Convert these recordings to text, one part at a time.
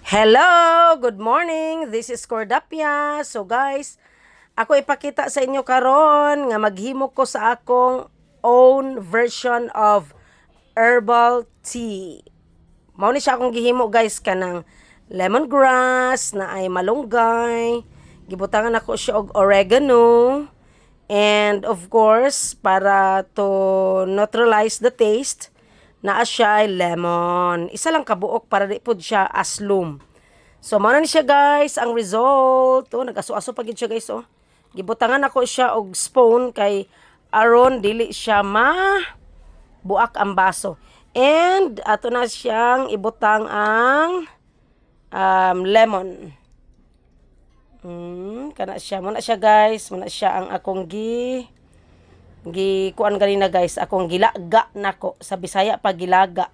Hello! Good morning! This is Cordapia. So guys, ako ipakita sa inyo karon nga maghimo ko sa akong own version of herbal tea. Mao ni siya akong gihimo guys kanang lemongrass na ay malunggay. Gibutangan ako siya og oregano. And of course, para to neutralize the taste, naa siya ay lemon. Isa lang kabuok para di pud siya aslum. So, mao na ni siya guys, ang result. Oh, nag-aso-aso pa gid siya guys, oh. Gibutangan ako siya og spoon kay aron dili siya buak ang baso. And ato na siyang ibutang ang lemon. Kana siya. Muna siya guys. Muna siya ang akong kuan ganina guys. Akong gilaga nako. Sa Bisaya pa gilaga.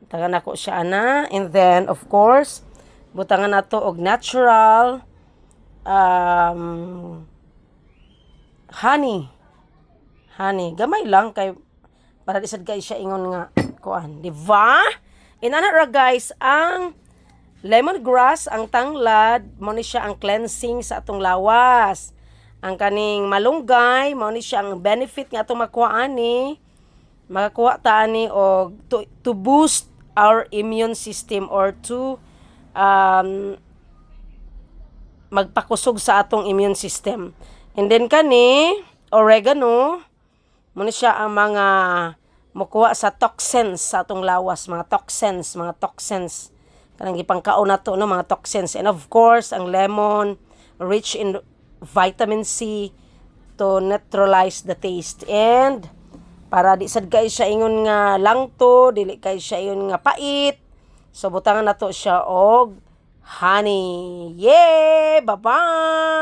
Butangan nako siya ana. And then of course, butangan nato og natural honey. Honey. Gamay lang kay para di sad guys siya ingon nga kuan. Di ba? Inana ra guys ang lemongrass, ang tanglad, mao ni siya ang cleansing sa atong lawas. Ang kaning malunggay, mao ni siya ang benefit nga atong makuha ani. Makakuha ta ani og to boost our immune system or to magpakusog sa atong immune system. And then kani oregano, mao ni siya ang mga makuha sa toxins sa atong lawas, mga toxins. Kanang gipangkaon nato no, mga toxins. And of course, ang lemon rich in vitamin C to neutralize the taste. And para di sad kay siya ingon nga langto, dili kay siya ingon nga pait. So butangan nato siya og honey. Yay! Bye-bye!